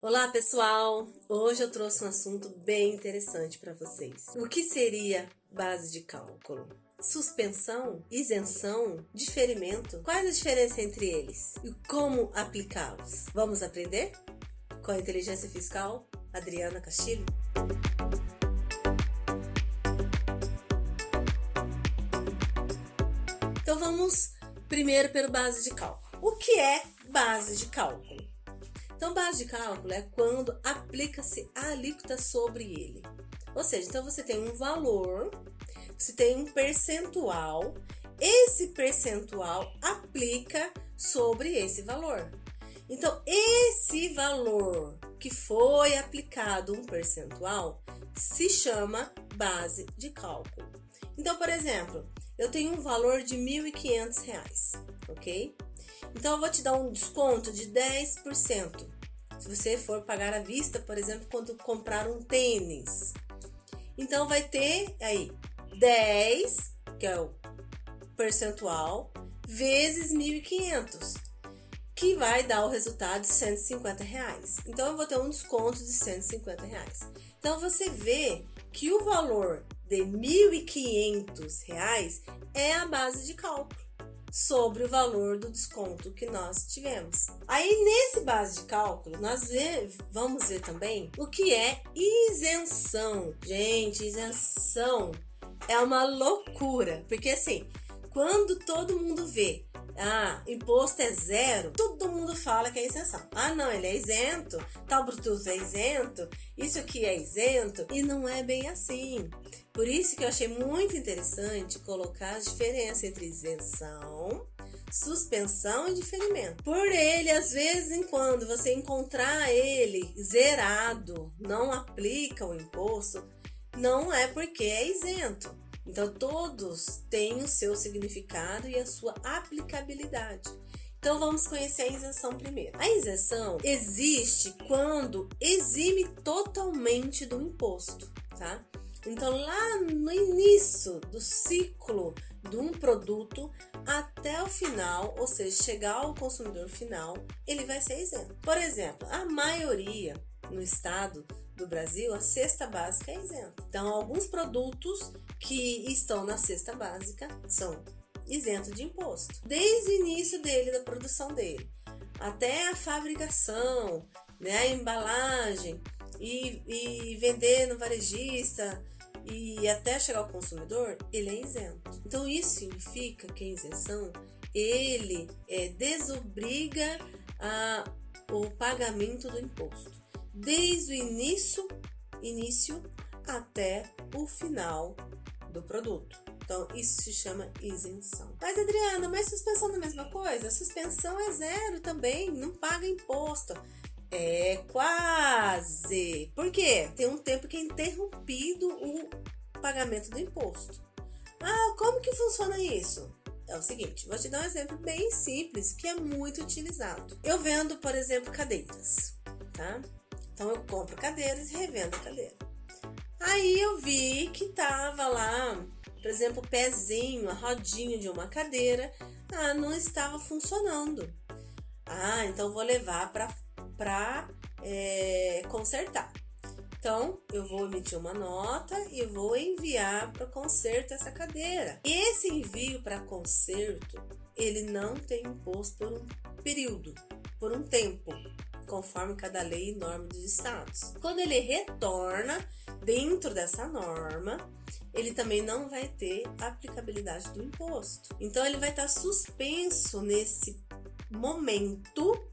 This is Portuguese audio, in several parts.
Olá, pessoal! Hoje eu trouxe um assunto bem interessante para vocês. O que seria base de cálculo? Suspensão, isenção, diferimento? Quais a diferença entre eles? E como aplicá-los? Vamos aprender? Com a Inteligência Fiscal, Adriana Castilho? Então vamos primeiro pelo base de cálculo. O que é base de cálculo? Então, base de cálculo é quando aplica-se a alíquota sobre ele. Ou seja, então você tem um valor, você tem um percentual, esse percentual aplica sobre esse valor. Então, esse valor que foi aplicado um percentual se chama base de cálculo. Então, por exemplo, eu tenho um valor de R$ 1.500, ok? Então, eu vou te dar um desconto de 10%. Se você for pagar à vista, por exemplo, quando comprar um tênis. Então, vai ter aí 10, que é o percentual, vezes 1.500, que vai dar o resultado de R$150. Então, eu vou ter um desconto de R$150. Então, você vê que o valor de R$1.500 é a base de cálculo sobre o valor do desconto que nós tivemos. Aí, nesse base de cálculo, nós vamos ver também o que é isenção. Gente, isenção é uma loucura, porque assim, quando todo mundo vê imposto é zero, todo mundo fala que é isenção. Não, ele é isento, tal produto é isento, isso aqui é isento, e não é bem assim. Por isso que eu achei muito interessante colocar a diferença entre isenção, suspensão e diferimento. Por ele, às vezes, em quando você encontrar ele zerado, não aplica o imposto, não é porque é isento. Então, todos têm o seu significado e a sua aplicabilidade. Então, vamos conhecer a isenção primeiro. A isenção existe quando exime totalmente do imposto, tá? Então, lá no início do ciclo de um produto até o final, ou seja, chegar ao consumidor final, ele vai ser isento. Por exemplo, a maioria no estado do Brasil, a cesta básica é isenta. Então, alguns produtos que estão na cesta básica são isentos de imposto. Desde o início dele, da produção dele, até a fabricação, né, a embalagem e vender no varejista e até chegar ao consumidor, ele é isento. Então, isso significa que a isenção, ele desobriga o pagamento do imposto. Desde o início até o final do produto. Então, isso se chama isenção. Mas, Adriana, mas suspensão não é a mesma coisa? A suspensão é zero também, não paga imposto. É quase. Por quê? Tem um tempo que é interrompido o pagamento do imposto. Como que funciona isso? É o seguinte, vou te dar um exemplo bem simples, que é muito utilizado. Eu vendo, por exemplo, cadeiras, tá? Então, eu compro cadeiras e revendo a cadeira. Aí, eu vi que tava lá, por exemplo, o pezinho, a rodinha de uma cadeira, não estava funcionando. Então, vou levar para consertar. Então, eu vou emitir uma nota e vou enviar para conserto essa cadeira. Esse envio para conserto, ele não tem imposto por um período, por um tempo, conforme cada lei e norma dos estados. Quando ele retorna dentro dessa norma, ele também não vai ter aplicabilidade do imposto. Então, ele vai estar suspenso nesse momento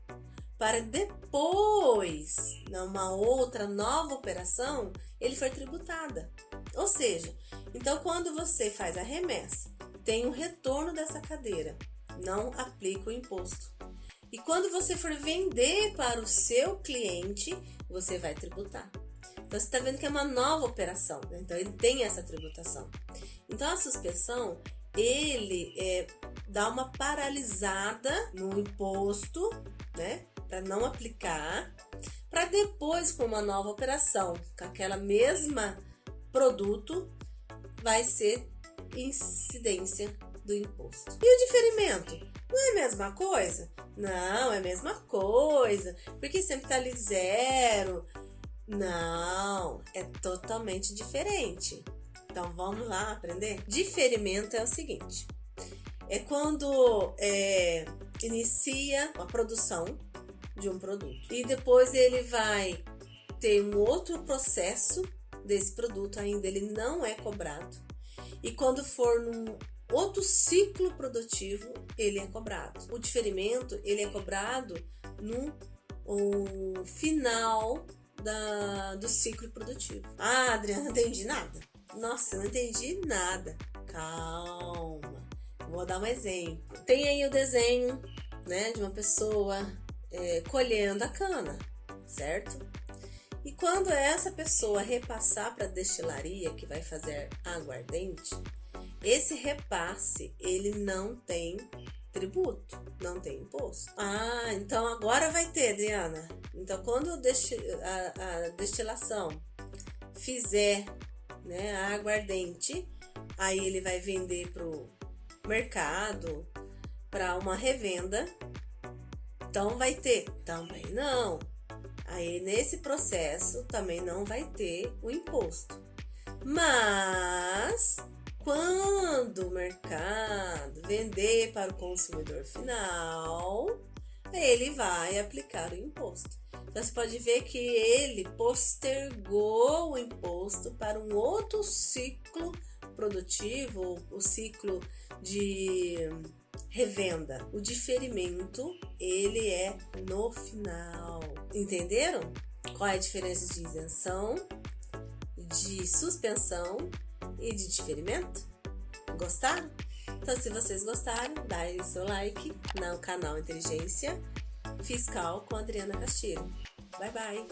para depois, numa outra nova operação, ele for tributada. Ou seja, então quando você faz a remessa, tem o retorno dessa cadeira, não aplica o imposto. E quando você for vender para o seu cliente, você vai tributar. Então, você está vendo que é uma nova operação, né? Então, ele tem essa tributação. Então, a suspensão, ele dá uma paralisada no imposto, né? Para não aplicar, para depois, com uma nova operação, com aquela mesma produto, vai ser incidência do imposto. E o diferimento? Não é a mesma coisa? Não, é a mesma coisa, porque sempre tá ali zero. Não, é totalmente diferente. Então vamos lá aprender? Diferimento é o seguinte: é quando inicia a produção de um produto e depois ele vai ter um outro processo desse produto, ainda ele não é cobrado, e quando for num outro ciclo produtivo ele é cobrado. O diferimento ele é cobrado no final do ciclo produtivo. Ah, Adriana, não entendi nada. Nossa, eu não entendi nada. Calma, vou dar um exemplo. Tem aí o desenho, né, de uma pessoa colhendo a cana, certo? E quando essa pessoa repassar para a destilaria que vai fazer aguardente, esse repasse ele não tem tributo, não tem imposto. Ah, então agora vai ter, Adriana. Então quando a destilação fizer, né, a aguardente, aí ele vai vender pro mercado, para uma revenda. Então vai ter? Também não. Aí nesse processo também não vai ter o imposto. Mas quando o mercado vender para o consumidor final, ele vai aplicar o imposto. Então você pode ver que ele postergou o imposto para um outro ciclo produtivo, o ciclo de revenda. O diferimento, ele é no final. Entenderam? Qual é a diferença de isenção, de suspensão e de diferimento? Gostaram? Então, se vocês gostaram, dá aí seu like no canal Inteligência Fiscal com Adriana Castilho. Bye, bye!